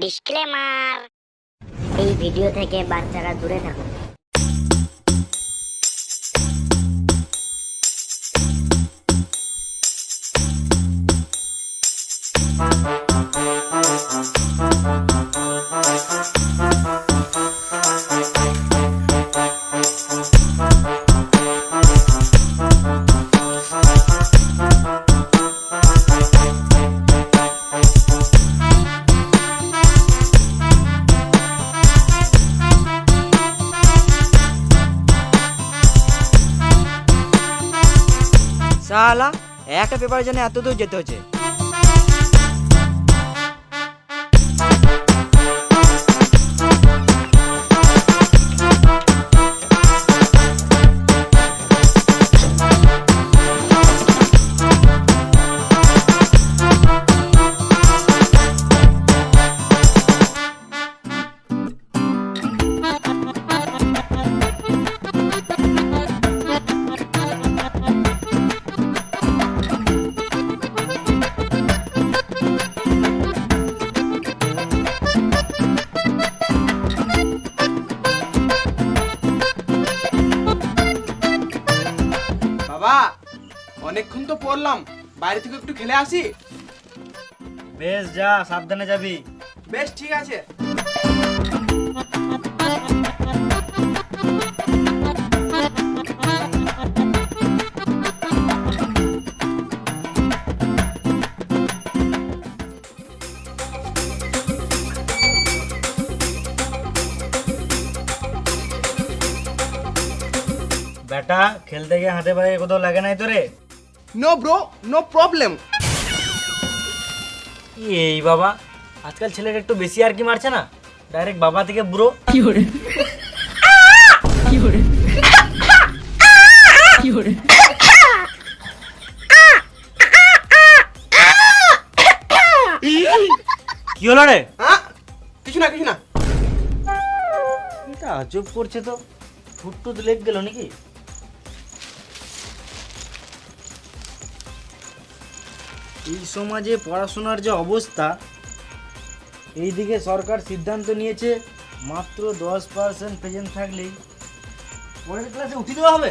Disclaimer, এই video থেকে বাচ্চারা দূরে থাকুন। শালা একটা পেপারের জন্য এত দূর যেতে হচ্ছে। বাবা অনেকক্ষণ তো পড়লাম, বাইরে থেকে একটু খেলে আসি। বেশ যা, সাবধানে যাবি। বেশ ঠিক আছে। বেটা খেলতে গিয়ে হাতে পায়ে কোথাও লাগে নাই তো রে? No bro, no problem. এই বাবা, আজকাল ছেলেটা একটু বেশি আর কি মারছে না? ডাইরেক্ট বাবা থেকে বুড়ো। কি হলো রে? হ্যাঁ কিছু না কিছু না। এটা আজব করছে তো, ফুটটুত লেগ গেল নাকি? এই সমাজে পড়াশোনার যে অবস্থা, এইদিকে সরকার সিদ্ধান্ত নিয়েছে মাত্র 10% প্রেজেন্ট থাকলেই পরের ক্লাসে উঠিয়ে দেওয়া হবে।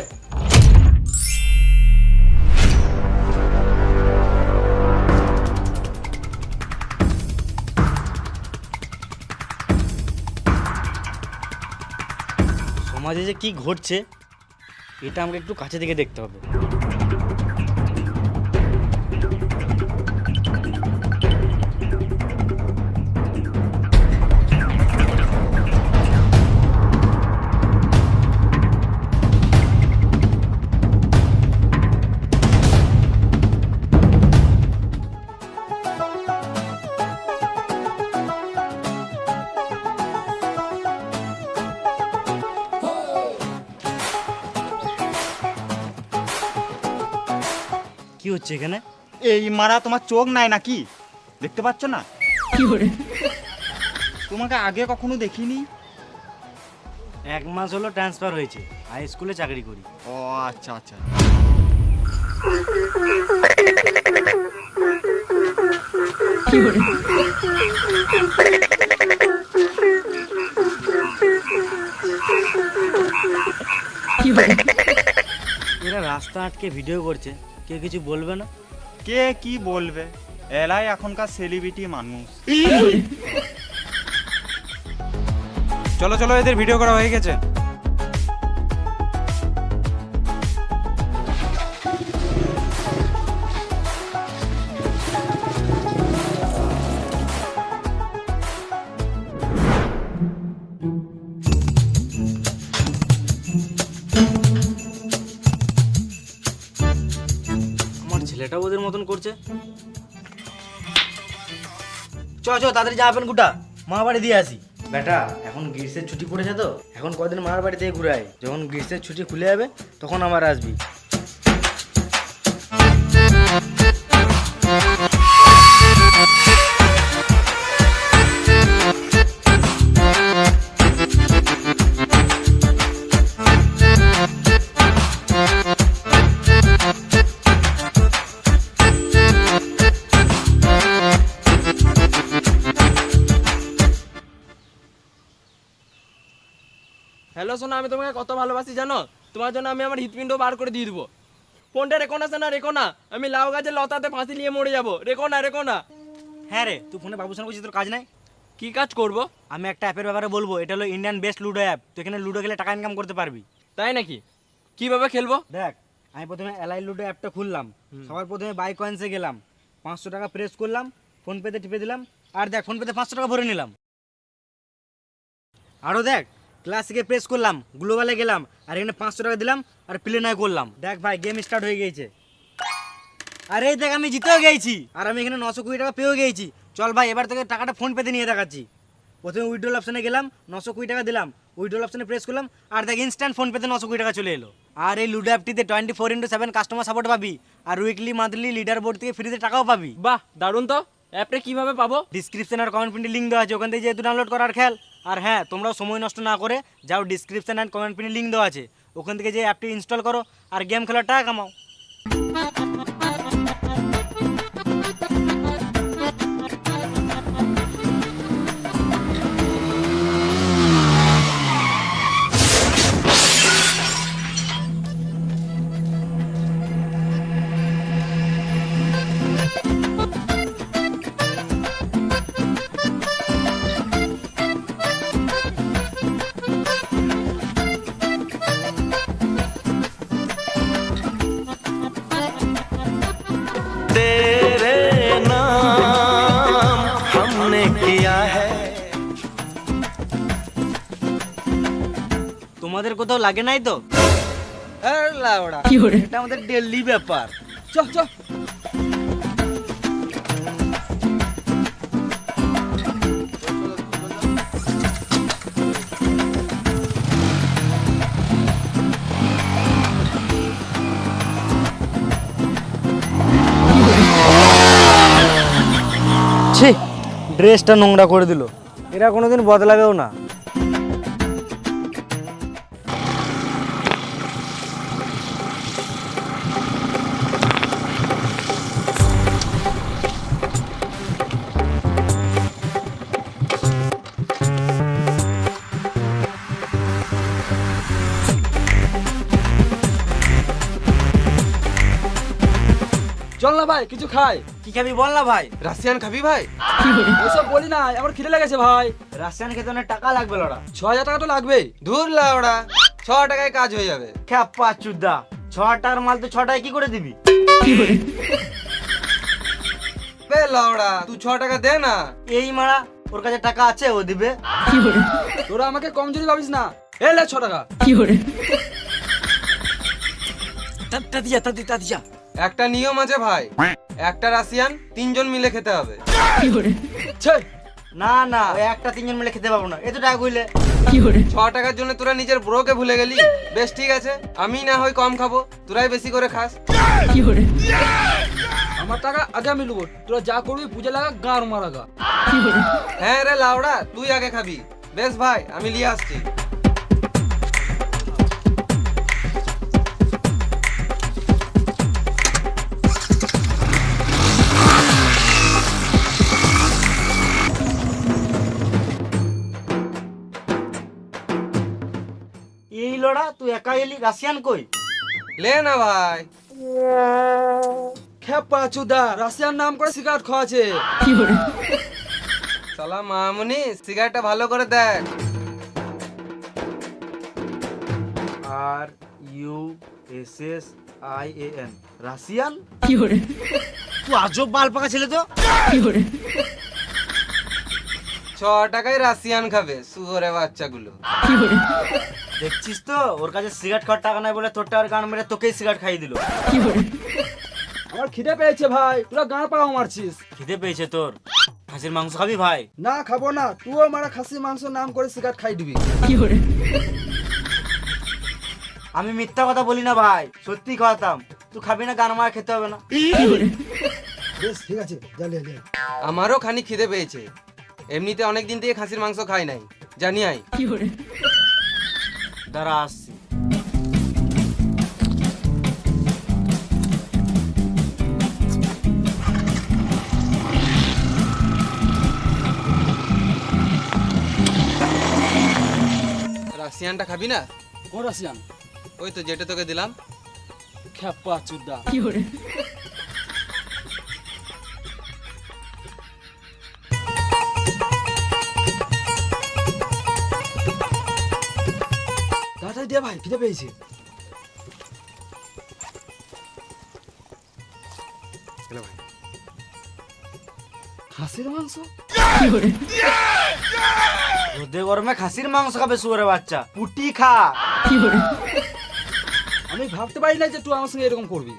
সমাজে যে কি ঘটছে এটা আমাকে একটু কাছে থেকে দেখতে হবে। কি হচ্ছে এখানে? এই মারা তোমার চোখ নাই নাকি? দেখতে পাচ্ছ না? তোমাকে আগে কখনো দেখিনি। 1 মাস হলো ট্রান্সফার হয়েছে, হাই স্কুলে চাকরি করি। ও আচ্ছা আচ্ছা। এরা রাস্তা আটকে ভিডিও করছে, কেউ কিছু বলবে না? কে কি বলবে, এলাই এখনকার সেলিব্রিটি মানুষ। চলো চলো, এদের ভিডিও করা হয়ে গেছে। আমার ছেলেটাও ওদের মতন করছে। চ চ তাড়াতাড়ি জামা প্যান্ট গুটা, মা বাড়ি দিয়ে আসি। বেটা এখন গ্রীষ্মের ছুটি পড়েছে তো, এখন কদিন মার বাড়ি থেকে ঘুরে আয়। যখন গ্রীষ্মের ছুটি খুলে যাবে তখন আবার আসবি। হ্যালো সোনা, আমি তোমাকে কত ভালোবাসি জানো? তোমার জন্য আমি আমার হৃৎপিণ্ড বার করে দিয়ে দেবো। ফোনটা রেখো না সোনা, রেখো না। আমি লাউ গাছের লতাতে ফাঁসি নিয়ে মরে যাবো। রেখো না, রেখো না। হ্যাঁ রে, তুই ফোনে বাবুর সঙ্গে বলছিস, তোর কাজ নাই? কি কাজ করব? আমি একটা অ্যাপের ব্যাপারে বলবো, এটা হলো ইন্ডিয়ান বেস্ট লুডো অ্যাপ। তুই এখানে লুডো খেলে টাকা ইনকাম করতে পারবি। তাই নাকি? কিভাবে খেলবো? দেখ, আমি প্রথমে এলআই লুডো অ্যাপটা খুললাম, সবার প্রথমে বাই কয়েন্সে গেলাম, 500 টাকা প্রেস করলাম, ফোনপেতে টিপে দিলাম, আর দেখ ফোনপেতে 500 টাকা ভরে নিলাম। আরও দেখ, ক্লাসিকে প্রেস করলাম, গ্লোবালে গেলাম, আর এখানে 500 টাকা দিলাম, আর প্লে নয় করলাম। দেখ ভাই, গেম স্টার্ট হয়ে গিয়েছে। আর এই দেখ, আমি জিতেও গেছি, আর আমি এখানে 920 টাকা পেয়েও গেছি। চল ভাই, এবার তোকে টাকাটা ফোনপেতে নিয়ে দেখাচ্ছি। প্রথমে উইথড্রল অপশানে গেলাম, 920 টাকা দিলাম, উইথড্রল অপশানে প্রেস করলাম, আর দেখ ইনস্ট্যান্ট ফোনপেতে 920 টাকা চলে এলো। আর এই লুডো অ্যাপটিতে 24x7 কাস্টমার সাপোর্ট পাবি, আর উইকলি মান্থলি লিডার বোর্ড থেকে ফ্রিতে টাকাও পাবি। বাহ, দারুণ তো। অ্যাপটা কিভাবে পাবো? ডিসক্রিপশন আর কমেন্ট পিনে লিঙ্ক দেওয়া আছে, ওখান থেকে যেহেতু ডাউনলোড করার খেয়াল। আর হ্যাঁ, তোমরাও সময় নষ্ট না করে যাও, ডিসক্রিপশন আর কমেন্ট পিনে লিঙ্ক দেওয়া আছে, ওখান থেকে যে অ্যাপটি ইনস্টল করো আর গেম খেলার টাকা কামাও। তোমাদের কোথাও লাগে নাই তো? এটা আমাদের ডেইলি ব্যাপার। চ চ। ছি, ড্রেসটা নোংরা করে দিল, এরা কোনোদিন বদলাবেও না। চল না ভাই, কিছু খাই। কি খাবি বল না ভাই? রাশিয়ান খাবি ভাই? ওসব বলি না, আমার খিদে লেগেছে ভাই। রাশিয়ান খেতে অনেক টাকা লাগবে লড়া। 6000 টাকা তো লাগবেই। ধুর লাউড়া, 6 টাকায় কাজ হয়ে যাবে। খ্যাপা চুদা, 6 টাকার মাল তো 6 টাকায় কি করে দিবি? বে লাউড়া, তুই 6 টাকা দে না। এই মারা, ওর কাছে টাকা আছে, ও দিবে। তোরা আমাকে কমজোরি ভাবিস না। এই লে 6 টাকা। তাতিয়া একটা নিয়ম আছে ভাই, একটা রাশিয়ান 3 জন মিলে খেতে হবে। ছে, না না, ওই একটা 3 জন মিলে খেতে পাবো না, এত টাকা কইলে। 6 টাকার জন্য তোরা নিজের ব্রোকে ভুলে গেলি। বেশ ঠিক আছে, আমি না হয় কম খাবো, তোরাই বেশি করে খাস। আমার টাকা আগে আমি লুবো। তোরা যা করবি বুঝে লাগা, গাঁর মারাগা। হ্যাঁ রে লাউড়া, তুই আগে খাবি। বেশ ভাই, আমি নিয়ে আসছি। এই লড়া, তুই একা এলি, রাশিয়ান কই? লে না ভাই। খেপা চুদা, রাশিয়ান নাম করে সিগারেট খাওয়াছে। সালা মামুনি, সিগারেটটা ভালো করে দেখ। RUSSIAN, Russian? তুই আজব বাল পাকা ছেলে তো। 6 টাকায় রাশিয়ান খাবে, শুয়োরে বাচ্চাগুলো। দেখছিস তো, ওর কাছে সিগারেট খাওয়ার টাকা নাই বলে তোর টাকার গান মেরে তোকেই সিগারেট খাইয়ে দিল। আমার খিদে পেয়েছে ভাই, তোরা গাঁর পাকা মারছিস। খিদে পেয়েছে তোর? খাসির মাংস খাবি ভাই? না খাবো না, তুইও মারা খাসি মাংস নাম করে সিগারেট খাই দিবি। আমি মিথ্যা কথা বলি না ভাই, সত্যি খাওয়াতাম। তুই খাবি না, গান মারা খেতে হবে না। বেশ ঠিক আছে, জালে লে। আমারও খানি খিদে পেয়েছে, এমনিতে অনেক দিন থেকে খাসির মাংস খাই নাই, জানি আই। দাঁড়া আসছি। রাশিয়ানটা খাবি না? কোন রাশিয়ান? ওই তো যেটা তোকে দিলাম। খেপা চুদা। তাড়াতাড়ি দে ভাই, খিদে পেয়েছে। খাসির মাংস? রোদে গরমে খাসির মাংস খাবে শুয়োরের বাচ্চা? পুটি খা। আমি ভাবতে পারি না যে তুই আমার সঙ্গে এরকম করবি।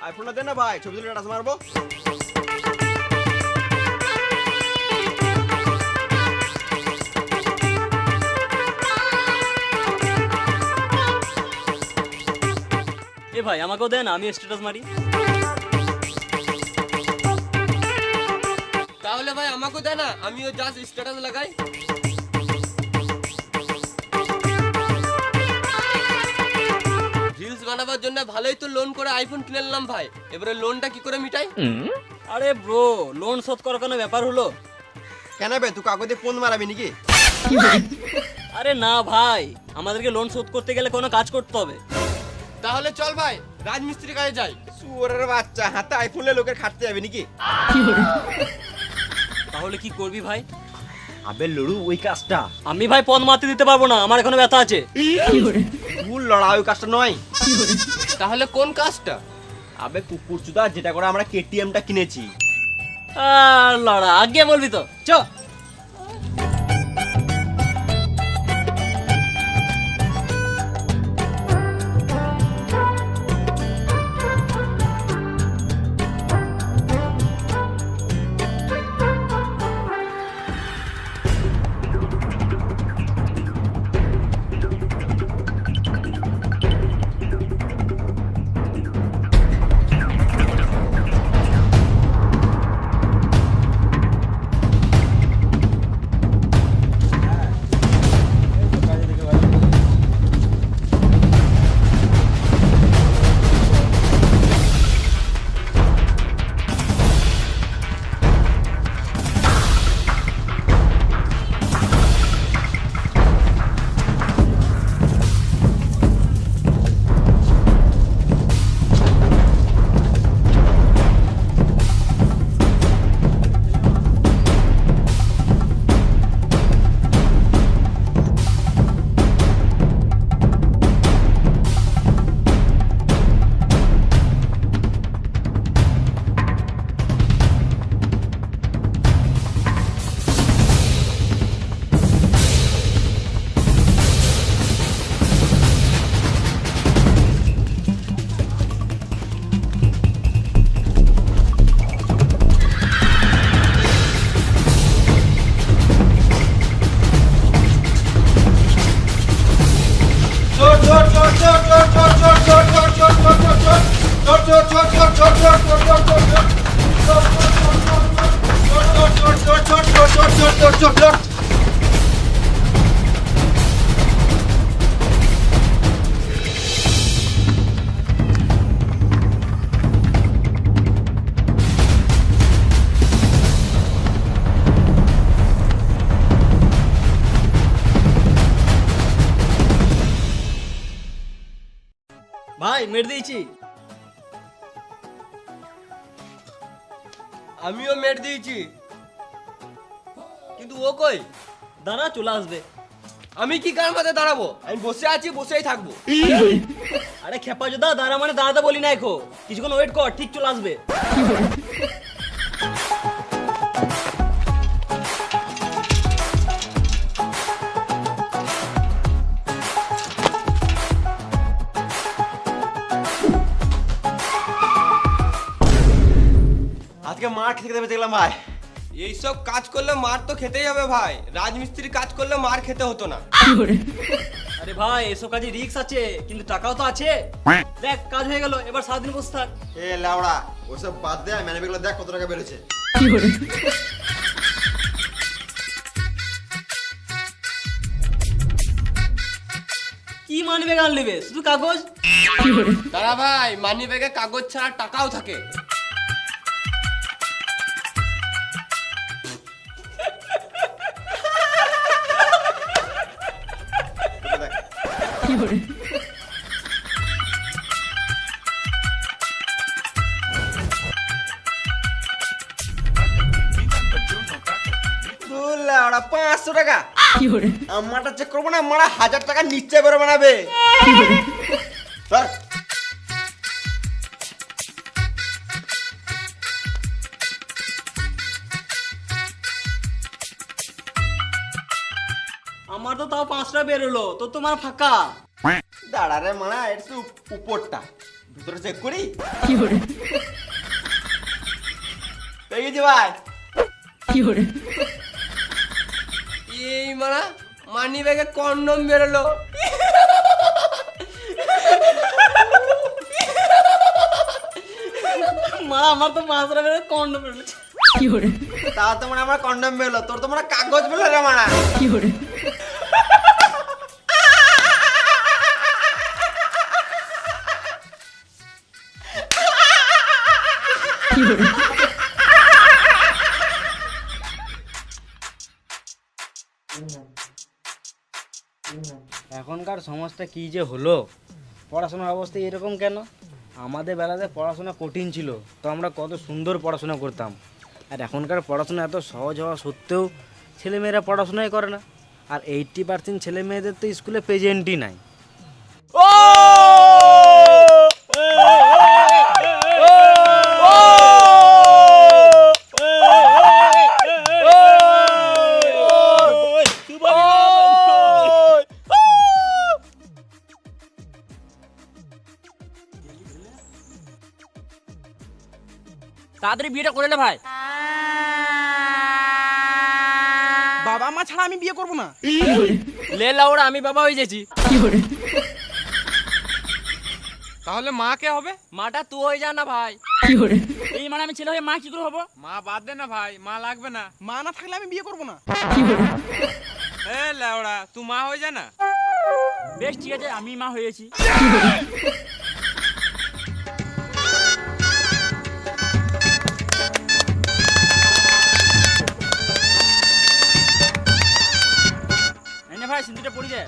আইফোনটা দে না ভাই, ছবি তুলে টাচ মারবো। এ ভাই আমাকেও দেন, আমি স্ট্যাটাস মারি। তাহলে ভাই আমাকেও দে না, আমিও জাস্ট স্ট্যাটাস লাগাই। রিলস বানাবার জন্য ভালোই তো লোন করে আইফোন কিনে নিলাম ভাই, এবারে লোনটা কি করে মিটাই? আরে ব্রো, লোন শোধ করার কোনো ব্যাপার হলো? কেন বে, তুই কাগজে ফোন মারাবি নাকি? আরে না ভাই, আমাদেরকে লোন শোধ করতে গেলে কোনো কাজ করতে হবে। তাহলে চল ভাই, রাজমিস্ত্রির কাছে যাই। সুরের বাচ্চা, হাতে আইফোন নিয়ে লোকের খাটতে যাবে নাকি? তাহলে কি করবি ভাই? আবে লড়ু ওই কাজটা। আমি ভাই পণ মারতে দিতে পারবো না, আমার এখনো ব্যথা আছে। ভুল লড়া, ওই কাজটা নয়। তাহলে কোন কাজটা? আবে কুকুর চুদা, যেটা করে আমরা কেটিএমটা কিনেছি। আর লড়া, আগে বলবি তো, চ। ভাই মেরে দিয়েছি। আমিও মেট দিয়েছি, কিন্তু ও কই? দাঁড়া, চলে আসবে। আমি কি কার মাথায় দাঁড়াবো? আমি বসে আছি, বসেই থাকবো। আরে খেপা জোদা, দাঁড়া মানে দাঁড়াতে বলি না, এখন কিছুক্ষণ ওয়েট কর, ঠিক চলে আসবে। আজকে মার খেতে দেবে দেখলাম ভাই। এইসব কাজ করলে মার তো খেতেই হবে ভাই, রাজমিস্ত্রি কাজ করলে মার খেতে হতো না। আরে ভাই এসব কাজে রিস্ক আছে, কিন্তু টাকাও তো আছে। দেখ কাজ হয়ে গেল, এবার সারাদিন বসে থাক। এ লাউড়া ওসব বাদ দে, ম্যানে বেগুলো দেখ কত টাকা বেরোছে। কি মানি ব্যাগ আনলে বে? শুধু কাগজ? দাদা ভাই, মানি ব্যাগে কাগজ ছাড়া টাকাও থাকে। দেখ দূর লাউড়া, 500 টাকা আমারটা চেক করবো না, মারা 1000 টাকা নিচে বেরো বানাবে। স্যার আমার তো তাও 5 টাকা বেরোলো, তো তোমার ফাঁকা। দাঁড়া রে মারা, এটা তো উপরটা, ভিতরে চেক করি। পেয়ে গেছি ভাই। এই মারা, মানি ব্যাগে কন্ডম বেরোলো। মা আমার তো 5 টাকা বেরোলো, কন্ডম বেরোলো। তা তো মানে আমার কন্ডম বেরোলো, তোর তো মানে কাগজ বেরোলো রে মারা। এখনকার সমাজটা কি যে হলো, পড়াশোনার অবস্থা এরকম কেন? আমাদের বেলাতে পড়াশোনা কঠিন ছিল, তো আমরা কত সুন্দর পড়াশোনা করতাম। আর এখনকার পড়াশোনা এত সহজ হওয়া সত্ত্বেও ছেলেমেয়েরা পড়াশোনাই করে না। আর 80% ছেলে মেয়েদের তো স্কুলে প্রেজেন্টই নাই। তাড়াতাড়ি বিয়েটা করে নে ভাই। বাবা মা ছাড়া আমি বিয়ে করবো না। লে লাউড়া, আমি বাবা হয়ে গেছি। তাহলে মা কে হবে? মাটা তুই হয়ে যা না ভাই। এই মানে আমি ছেলে হয়ে মা কি করে হবো? মা বাদ দে না ভাই, মা লাগবে না। মা না থাকলে আমি বিয়ে করবো না। এ লাউড়া, তুই মা হয়ে যা না। বেশ ঠিক আছে, আমি মা হয়েছি। ভাই সিন্ধুটা পড়ি যায়।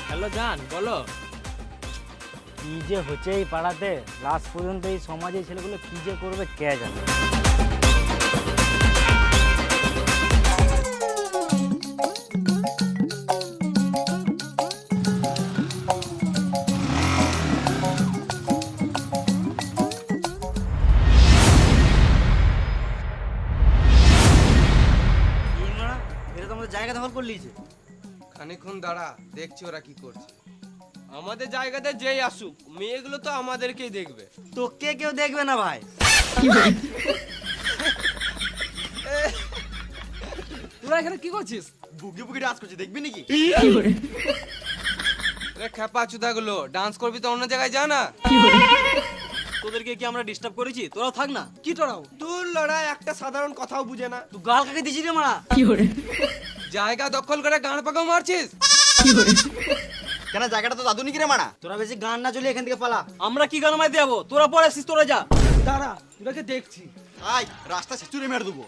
হ্যালো জান, বলো। কি যে হচ্ছে এই পাড়াতে, লাস্ট পর্যন্ত এই সমাজে ছেলেগুলো কি যে করবে কে জানে। এটা তো আমাদের জায়গা দখল করে নিয়েছে। খানিকক্ষণ দাঁড়া, দেখছি ওরা কি করছে। আমাদের জায়গাতে যেই আসুক, মেয়েগুলো তো আমাদেরকেই দেখবে। তোকে কেউ দেখবে না ভাই। তোরা এখানে কি করছিস? বুকি বুকি ডান্স করছি, দেখবি নাকি? রে খেপা চুদাগুলো, ডান্স করবি তো অন্য জায়গায় যা না। তোদেরকে কি আমরা ডিস্টার্ব করেছি? তোরাও থাক না। কি তোরাও? তোর লড়াই একটা সাধারণ কথাও বুঝে না। তুই গাল কাকে দিছিস রে মারা? জায়গা দখল করে গান পাকাও মারছিস। কেন জায়গাটা তো দাদু নিকি রে মারা? তোরা বেশি গান না চলে এখান থেকে পালা। আমরা কি গান মাই দেবো? তোরা পরে আসিস, তোরা যা। দাঁড়া, তোরাকে দেখছি। আয় রাস্তা ছেচুরে মেরে দেবো।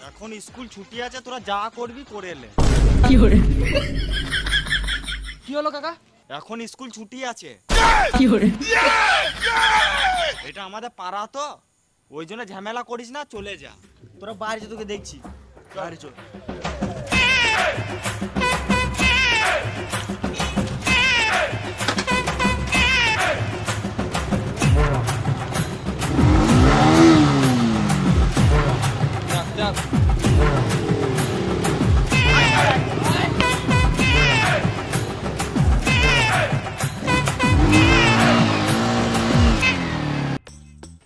এখন স্কুল ছুটি আছে, তোরা যা করবি করে এলে। কি হলো কাকা? এখন স্কুল ছুটি আছে। এটা আমাদের পাড়া তো, ওই জন্য ঝামেলা করিস না, চলে যা। তোরা বাইরে তোকে দেখছি, বাইরে চল।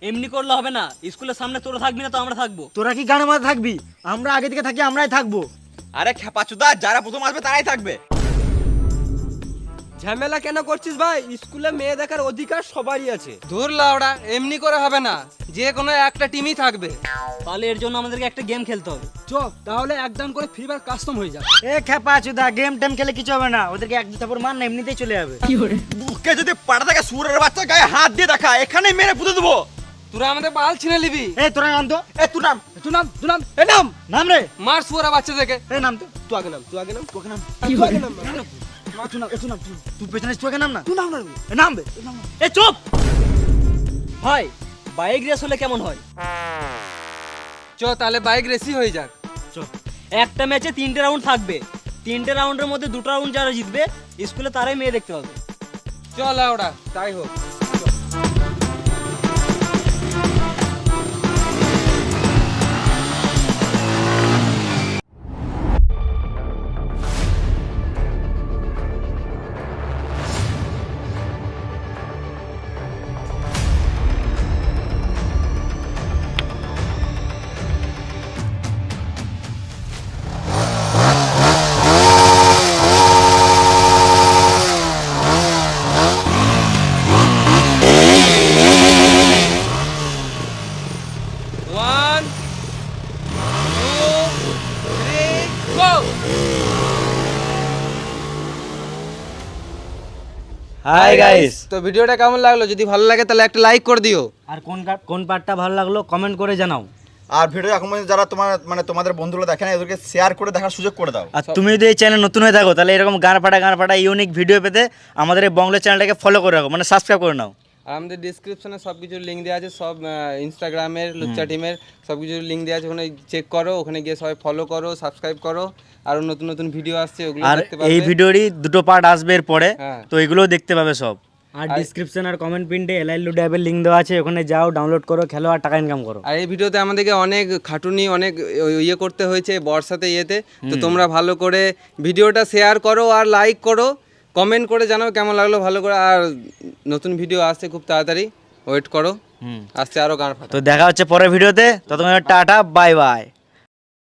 এমনি করলে হবে না, স্কুলের সামনে তোরা থাকবি না তো আমরা থাকবো। তোরা কি গানের মাঝে থাকবি? আমরা আগে থেকে থাকি, আমরাই থাকবো। আরে খেপাচুদা, যারা প্রথম আসবে তারাই থাকবে। ঝামেলা কেন করছিস ভাই? স্কুলে মেয়ে দেখার অধিকার সবারই আছে। ধুর লাউড়া, এমনি করে হবে না, যে কোনো একটা টিমই থাকবে। তাহলে এর জন্য আমাদেরকে একটা গেম খেলতে হবে। চল তাহলে একদম করে ফ্রি ফায়ার কাস্টম হয়ে যাবে। এ খেপা চুদা, গেম টেম খেলে কিছু হবে না, ওদেরকে এক দুটা পর মার না, এমনিতেই চলে যাবে। বুকে যদি পাড়া থাকে সুরের বাচ্চা গায়ে হাত দিয়ে দেখা, এখানেই মেরে পুঁতে দেবো। তোরা আমাদের বাল ছিনে নিবি। এ তোরা নাম তো, এ তুই নাম, তুই নাম, তুই নাম, এ নাম, নাম রে, মার সুয়ারা বাচ্চা থেকে। এ নাম তো, তুই আগে নাম, তুই আগে নাম, তোকে নাম, তুই আগে নাম। তুই নাম, তুই নাম, তুই পেছনে তোকে নাম না, তুই নাম না, এ নাম বে, এ চুপ ভাই, বাইক রেস হলে কেমন হয়? চ তাহলে বাইক রেসি হয়ে যাক। একটা ম্যাচে 3টে রাউন্ড থাকবে, 3টে রাউন্ডের মধ্যে 2টা রাউন্ড যারা জিতবে স্কুলে তারাই মেয়ে দেখতে পাবে। চল লাউড়া, তাই হোক। One, two, three, go! Hi guys. তো ভিডিওটা কেমন লাগলো? যদি ভালো লাগে তাহলে একটা লাইক করে দিও। আর কোন পার্টটা ভালো লাগলো কমেন্ট করে জানাও। আর ভিডিও এখন পর্যন্ত যারা তোমাদের বন্ধুরা দেখে না, এদেরকে শেয়ার করে দেখার সুযোগ করে দাও। আর তুমি যদি এই চ্যানেল নতুন হয়ে থাকো তাহলে এরকম গান ফাটা ইউনিক ভিডিও পেতে আমাদের এই বংলো চ্যানেলটাকে ফলো করে রাখো, মানে সাবস্ক্রাইব করে নাও। আর আমাদের ডিসক্রিপশনে সব কিছুর লিঙ্ক দেওয়া আছে, সব ইনস্টাগ্রামের, লুচ্চা টিমের সব কিছুর লিঙ্ক দেওয়া আছে, ওখানে চেক করো, ওখানে গিয়ে সবাই ফলো করো, সাবস্ক্রাইব করো। আরও নতুন নতুন ভিডিও আসছে, ওগুলো আর দেখতে পাবে। এই ভিডিওরই 2টো পার্ট আসবে এরপরে, হ্যাঁ। তো এগুলোও দেখতে পাবে সব। আর ডিসক্রিপশন আর কমেন্ট পিনটে এলআই লুডো অ্যাপের লিঙ্ক দেওয়া আছে, ওখানে যাও, ডাউনলোড করো, খেলো আর টাকা ইনকাম করো। আর এই ভিডিওতে আমাদেরকে অনেক খাটুনি, অনেক ইয়ে করতে হয়েছে বর্ষাতে ইয়েতে, তো তোমরা ভালো করে ভিডিওটা শেয়ার করো আর লাইক করো, কমেন্ট করে জানাও কেমন লাগলো ভালো করে। আর নতুন ভিডিও আসছে খুব তাড়াতাড়ি, ওয়েট করো, আসছে আরও গান ফাটা। তো দেখা হচ্ছে পরের ভিডিওতে, ততক্ষণ টাটা, বাই বাই।